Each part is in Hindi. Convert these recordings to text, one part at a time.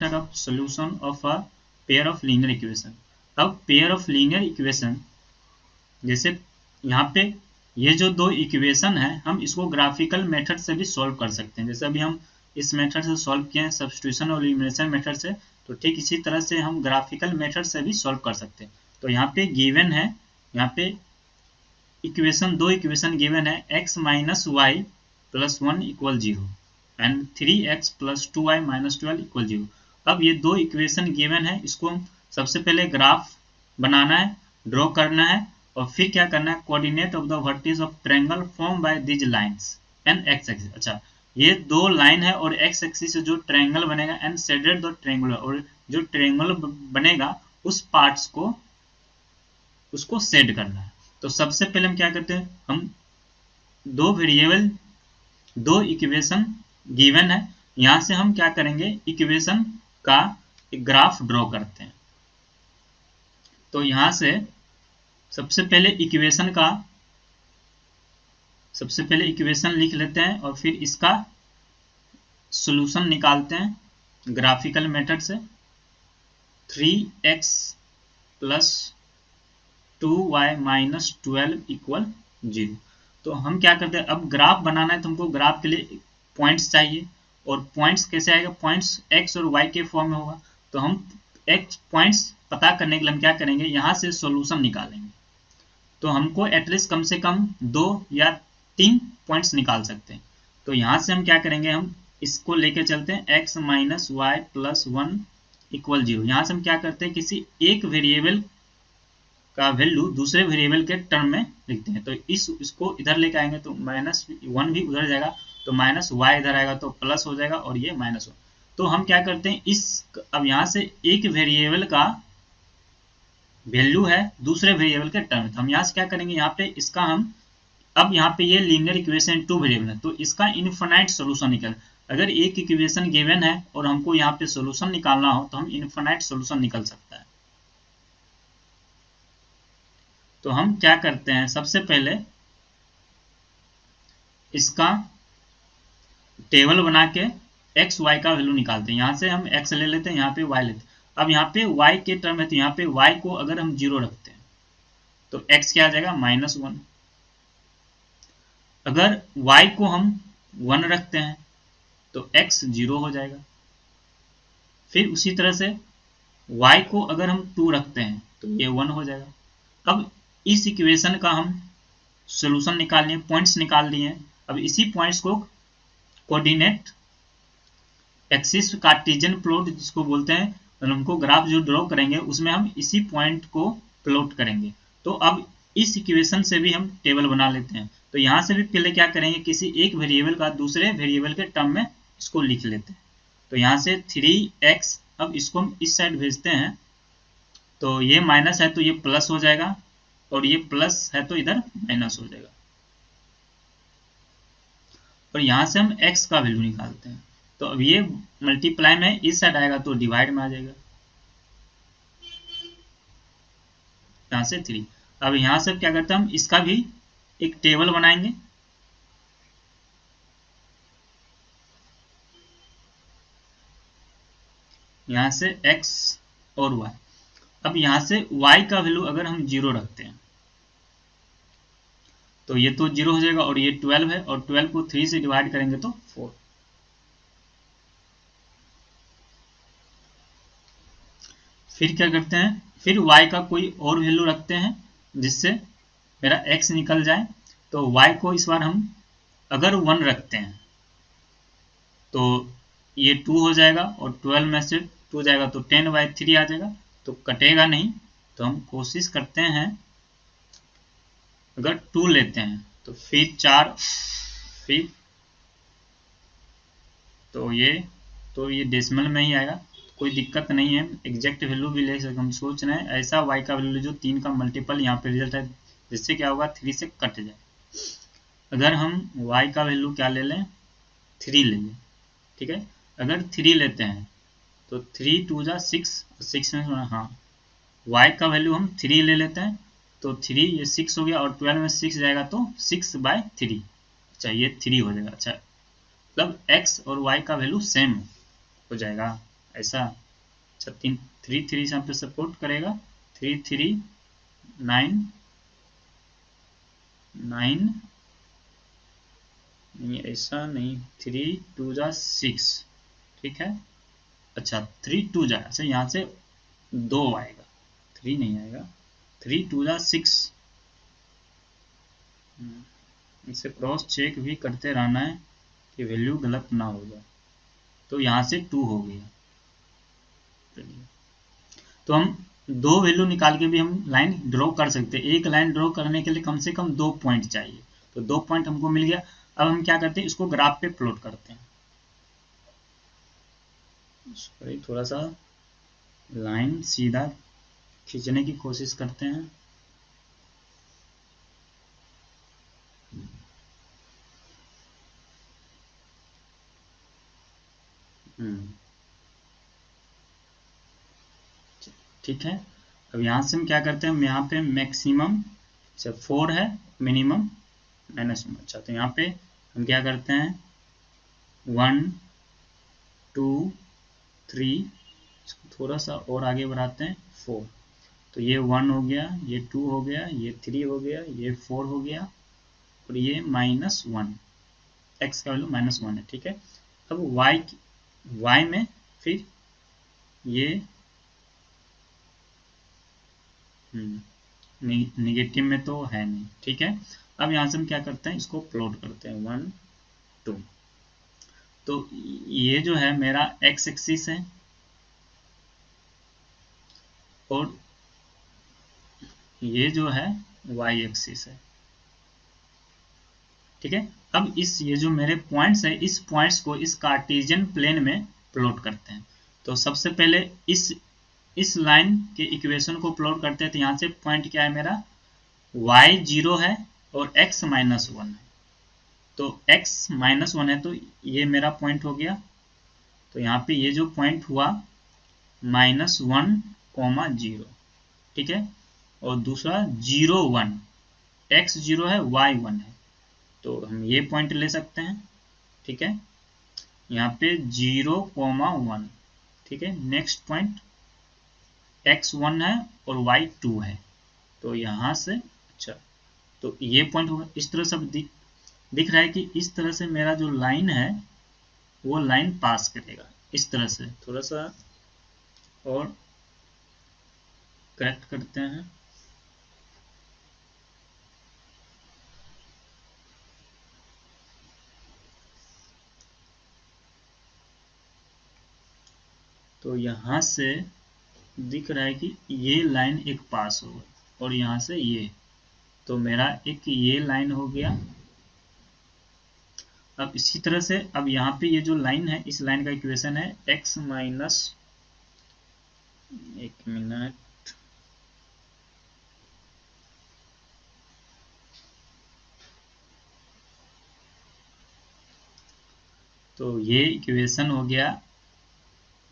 of solution of a pair of linear equation। अब पेयर ऑफ लीनियर इक्वेशन, जैसे यहाँ पे ये जो दो इक्वेशन है हम इसको ग्राफिकल मेथड से भी सॉल्व कर सकते हैं। जैसे अभी हम इस मेथड से सॉल्व किए हैं सब्स्टिट्यूशन और एलिमिनेशन मेथड से, तो ठीक इसी तरह से हम ग्राफिकल मेथड से भी सॉल्व कर सकते हैं। तो यहाँ पे गिवन है, यहाँ पे इक्वेशन, दो इक्वेशन गिवन है x minus y plus 1 equal 0 and 3x plus 2y minus 12 equal 0। अब ये दो इक्वेशन गिवन है, इसको हम सबसे पहले ग्राफ बनाना है, ड्रॉ करना है, और फिर क्या करना है, coordinate of the vertices of triangle form by this lines and x axis. अच्छा, ये दो लाइन है और एक्स एक्सिस से जो ट्रायंगल बनेगा एंड शेडेड द ट्रायंगल, और जो ट्रायंगल बनेगा उस पार्ट्स को उसको शेड करना है। तो सबसे पहले हम क्या करते हैं, हम दो वेरिएबल, दो इक्वेशन गिवन है, यहां से हम क्या करेंगे, इक्वेशन का एक ग्राफ ड्रॉ करते हैं। तो यहां से सबसे पहले इक्वेशन लिख लेते हैं और फिर इसका सॉल्यूशन निकालते हैं ग्राफिकल मेथड से। 3x plus 2y minus 12 equal 0। तो हम क्या करते हैं, अब ग्राफ बनाना है तो हमको ग्राफ के लिए पॉइंट्स चाहिए, और पॉइंट्स कैसे आएगा, पॉइंट्स x और y के फॉर्म में होगा। तो हम x पॉइंट्स पता करने के लिए हम क्या करेंगे, यहाँ से सॉल्यूशन निकालेंगे। तो हमको एटलीस्ट कम से कम 2 या 3 पॉइंट्स निकाल सकते हैं। तो यहाँ से हम क्या करेंगे, हम इसको लेके चलते हैं x minus y plus 1 equal 0। यहाँ से हम क्या करते हैं, किसी एक वेरिएबल का वैल्यू दूसरे वेरिएबल के टर्म में लिखते हैं। तो इसको इधर लेके आएंगे तो माइनस 1 भी उधर जाएगा, तो माइनस वाई इधर आएगा तो प्लस हो जाएगा, और ये माइनस 1। तो हम क्या करते हैं, अब यहाँ से एक वेरिएबल का वैल्यू है दूसरे वेरिएबल के टर्म में, तो हम यहाँ से क्या करेंगे, यहाँ पे इसका हम, अब यहाँ पे ये लीनियर इक्वेशन 2 वेरिएबल है तो इसका इनफिनाइट सॉल्यूशन निकल, अगर एक इक्वेशन गिवन है और हमको यहाँ पे सॉल्यूशन निकालना हो तो हम इनफिनाइट सॉल्यूशन निकल सकता है। तो हम क्या करते हैं, सबसे पहले इसका टेबल बना के एक्स वाई का वैल्यू निकालते हैं। यहाँ से हम एक्स ले लेते हैं, यहाँ पे वाई लेते हैं। अब यहाँ पे y के टर्म है तो यहाँ पे y को अगर हम 0 रखते हैं तो x क्या आ जाएगा, -1। अगर y को हम 1 रखते हैं तो x 0 हो जाएगा। फिर उसी तरह से y को अगर हम 2 रखते हैं तो ये 1 हो जाएगा। अब इस इक्वेशन का हम सोल्यूशन निकाल लिए, पॉइंट्स निकाल लिए। अब इसी पॉइंट्स को कोऑर्डिनेट एक्सिस कार्टेशियन प्लॉट जिसको बोलते हैं, और हमको ग्राफ जो ड्रॉ करेंगे उसमें हम इसी पॉइंट को प्लॉट करेंगे। तो अब इस इक्वेशन से भी हम टेबल बना लेते हैं। तो यहाँ से भी पहले क्या करेंगे, किसी एक वेरिएबल का दूसरे वेरिएबल के टर्म में इसको लिख लेते हैं। तो यहाँ से 3x, अब इसको हम इस साइड भेजते हैं तो ये माइनस है तो ये प्लस हो जाएगा, और ये प्लस है तो इधर माइनस हो जाएगा। और यहाँ से हम x का वैल्यू निकालते हैं। तो अब ये मल्टीप्लाई में इस साइड आएगा तो डिवाइड में आ जाएगा, यहाँ से 3। अब यहाँ से क्या करते हैं, हम इसका भी एक टेबल बनाएंगे। यहाँ से x और y। अब यहाँ से y का वैल्यू अगर हम 0 रखते हैं तो ये तो 0 हो जाएगा, और ये 12 है, और 12 को 3 से डिवाइड करेंगे तो 4। फिर क्या करते हैं, फिर y का कोई और वैल्यू रखते हैं जिससे मेरा x निकल जाए। तो y को इस बार हम अगर 1 रखते हैं तो ये 2 हो जाएगा, और 12 में से 2 जाएगा तो 10/3 आ जाएगा, तो कटेगा नहीं। तो हम कोशिश करते हैं, अगर 2 लेते हैं तो फिर 4, फिर तो ये डेसिमल में ही आएगा, कोई दिक्कत नहीं है, एग्जैक्ट वैल्यू भी ले सकते। हम सोच रहे हैं ऐसा y का वैल्यू जो 3 का मल्टीपल यहाँ पे रिजल्ट है, जिससे क्या होगा 3 से कट जाए। अगर हम y का वैल्यू क्या ले लें, 3 ले लें, ठीक है। अगर 3 लेते हैं तो 3 2 जा 6, 6 में हाँ y का वैल्यू हम 3 ले लेते हैं तो 3 ये 6 हो गया, और 12 में 6 जाएगा तो 6/3। अच्छा, ये 3 हो जाएगा। अच्छा, मतलब x और y का वैल्यू सेम हो जाएगा, ऐसा। अच्छा 3 यहाँ पे सपोर्ट करेगा, 3 3 9 9 नहीं, ऐसा नहीं, 3 2 6, ठीक है। अच्छा 3 2 अच्छा यहाँ से 2 आएगा, 3 नहीं आएगा, 3 2 6। इसे क्रॉस चेक भी करते रहना है कि वैल्यू गलत ना हो जाए। तो यहाँ से 2 हो गया। चलिए, तो हम 2 वैल्यू निकाल के भी हम लाइन ड्रॉ कर सकते हैं। एक लाइन ड्रॉ करने के लिए कम से कम 2 पॉइंट चाहिए, तो 2 पॉइंट हमको मिल गया। अब हम क्या करते हैं, इसको ग्राफ पे प्लॉट करते हैं। सॉरी, थोड़ा सा लाइन सीधा खींचने की कोशिश करते हैं। ठीक है। अब यहाँ से हम क्या करते हैं, हम यहाँ पे मैक्सिमम अच्छा 4 है, मिनिमम -1। अच्छा तो यहाँ पे हम क्या करते हैं, 1 2 3, थोड़ा सा और आगे बढ़ाते हैं, 4। तो ये 1 हो गया, ये 2 हो गया, ये 3 हो गया, ये 4 हो गया, और ये -1, x का वैल्यू -1 है, ठीक है। अब y में फिर ये निगेटिव में तो है नहीं, ठीक है। अब यहाँ से हम क्या करते हैं, इसको प्लॉट करते हैं 1 2। तो ये जो है मेरा x एक्सिस है, और ये जो है y एक्सिस है, ठीक है। अब ये जो मेरे पॉइंट्स है, इस पॉइंट्स को इस कार्टेशियन प्लेन में प्लॉट करते हैं। तो सबसे पहले इस लाइन के इक्वेशन को प्लॉट करते हैं। तो यहाँ से पॉइंट क्या है मेरा, y 0 है और x -1 है। तो x -1 है, तो ये मेरा पॉइंट हो गया। तो यहाँ पे ये जो पॉइंट हुआ -1, 0, ठीक है। और दूसरा 0 1, x 0 है, y 1 है, तो हम ये पॉइंट ले सकते हैं, ठीक है। यहाँ पे 0, 1, ठीक है। नेक्स्ट पॉइंट x 1 है और y 2 है, तो यहाँ से अच्छा, तो ये पॉइंट होगा। इस तरह से दिख रहा है कि इस तरह से मेरा जो लाइन है वो लाइन पास करेगा। इस तरह से थोड़ा सा और करेक्ट करते हैं। तो यहाँ से दिख रहा है कि ये लाइन एक पास होगा, और यहाँ से ये, तो मेरा एक ये लाइन हो गया। अब इसी तरह से अब यहाँ पे ये जो लाइन है, इस लाइन का इक्वेशन है x माइनस, एक मिनट, तो ये इक्वेशन हो गया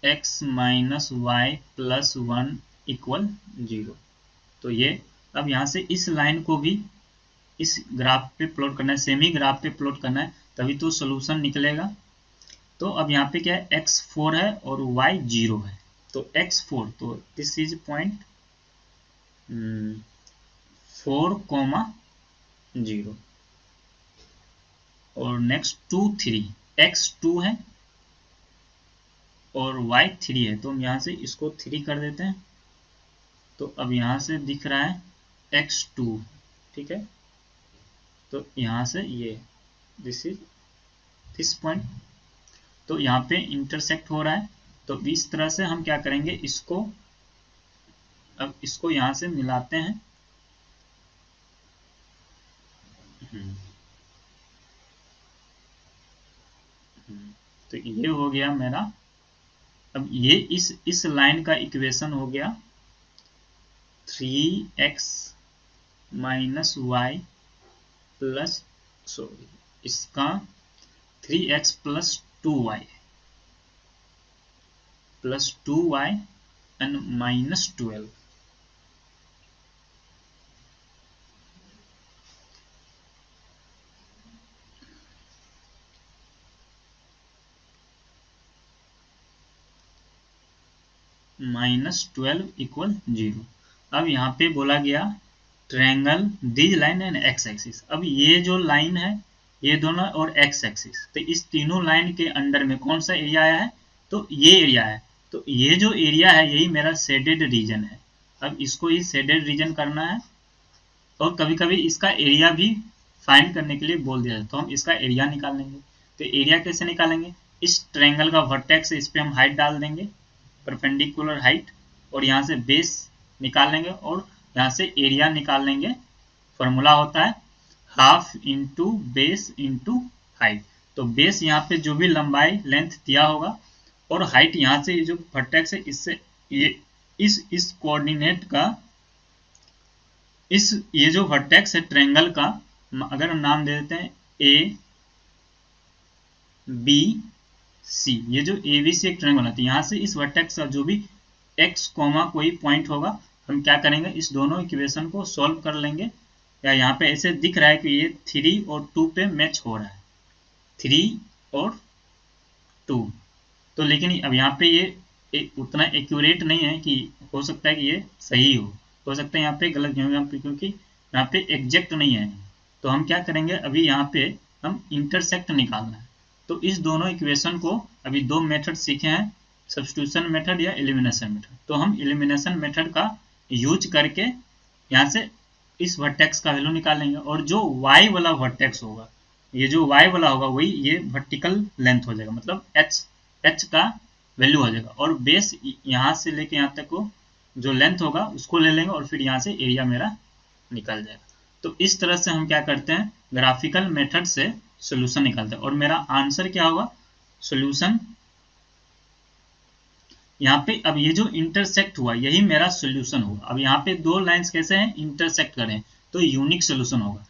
x minus y plus 1 equal 0। तो ये अब यहाँ से इस लाइन को भी इस ग्राफ पे प्लॉट करना है, सेमी ग्राफ पे प्लॉट करना है, तभी तो सोल्यूशन निकलेगा। तो अब यहाँ पे क्या है, x4 है और y 0 है। तो x4, तो दिस इज पॉइंट 4, 0, और नेक्स्ट 2 3, x2 है और y3 है, तो हम यहाँ से इसको 3 कर देते हैं। तो अब यहाँ से दिख रहा है x2, ठीक है। तो यहाँ से ये दिस इज दिस पॉइंट, तो यहाँ पे इंटरसेक्ट हो रहा है। तो इस तरह से हम क्या करेंगे, इसको अब इसको यहाँ से मिलाते हैं। तो ये हो गया मेरा, अब ये इस लाइन का इक्वेशन हो गया 3x minus y plus, sorry, इसका 3x plus 2y plus 2y and -12। -12 equal 0। अब यहाँ पे बोला गया triangle this line and x axis. अब ये जो लाइन है ये दोनों और एक्स एक्सिस, तो इस तीनों लाइन के अंडर में कौन सा एरिया आया है, तो ये एरिया है। तो ये जो एरिया है यही मेरा शेडेड रीजन है। अब इसको ही शेडेड रीजन करना है, और कभी कभी इसका एरिया भी फाइंड करने के लिए बोल दिया जाए, तो हम इसका एरिया निकाल लेंगे। तो एरिया कैसे निकालेंगे, इस ट्रायंगल का वर्टेक्स इस पे हम हाइट डाल देंगे, परपेंडिकुलर हाइट, और यहाँ से बेस निकाल लेंगे और यहाँ से एरिया निकाल लेंगे। फॉर्मूला होता है half into base into height. तो बेस यहाँ पे जो भी लंबाई लेंथ दिया होगा, और हाइट यहाँ से जो वर्टेक्स है इससे ये इस कोऑर्डिनेट का ये जो वर्टेक्स है ट्रायंगल का, अगर हम नाम दे देते हैं ए बी सी, ये जो ए बी सी एक ट्रायंगल होता है, यहाँ से इस वर्टेक्स का जो भी एक्स कोमा कोई पॉइंट होगा, हम क्या करेंगे इस दोनों इक्वेशन को सॉल्व कर लेंगे। या यहाँ पे ऐसे दिख रहा है कि ये 3 और 2 पे मैच हो रहा है, 3 और 2। तो लेकिन अब यहाँ पे ये उतना एक्यूरेट नहीं है कि हो सकता है कि ये सही हो सकता है यहाँ पे गलत हो, क्योंकि यहाँ पे एग्जैक्ट नहीं है। तो हम क्या करेंगे, अभी यहाँ पे हम इंटरसेक्ट निकालना है। तो इस दोनों इक्वेशन को अभी दो मेथड सीखे हैं, सब्स्टिट्यूशन मेथड या एलिमिनेशन मेथड। तो हम एलिमिनेशन मेथड का यूज करके यहाँ से इस वर्टेक्स का वैल्यू निकालेंगे, और जो y वाला वर्टेक्स होगा, ये जो y वाला होगा वही ये वर्टिकल लेंथ हो जाएगा, मतलब h का वैल्यू हो जाएगा। और बेस यहाँ से लेके यहाँ तक को जो लेंथ होगा उसको ले लेंगे, और फिर यहाँ से एरिया मेरा निकल जाएगा। तो इस तरह से हम क्या करते हैं, ग्राफिकल मेथड से सोल्यूशन निकालते हैं। और मेरा आंसर क्या होगा, सोल्यूशन यहाँ पे अब ये जो इंटरसेक्ट हुआ यही मेरा सोल्यूशन होगा। अब यहाँ पे दो लाइंस कैसे हैं, इंटरसेक्ट करें तो यूनिक सोल्यूशन होगा।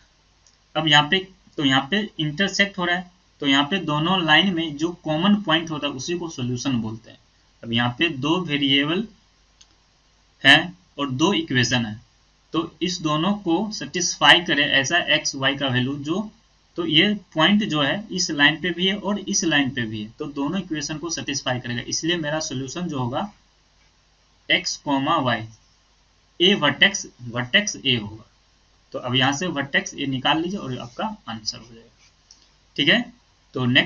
अब यहाँ पे तो यहाँ पे इंटरसेक्ट हो रहा है, तो यहाँ पे दोनों लाइन में जो कॉमन पॉइंट होता है उसी को सोल्यूशन बोलते हैं। अब यहाँ पे दो वेरिएबल है और दो इक्वेशन है, तो इस दोनों को सेटिस्फाई करे ऐसा एक्स वाई का वैल्यू जो, तो ये पॉइंट जो है इस लाइन पे भी है और इस लाइन पे भी है, तो दोनों इक्वेशन को सेटिस्फाई करेगा। इसलिए मेरा सोल्यूशन जो होगा x comma y, A vertex A होगा। तो अब यहाँ से वर्टेक्स ए निकाल लीजिए और आपका आंसर हो जाएगा। ठीक है, तो नेक्स्ट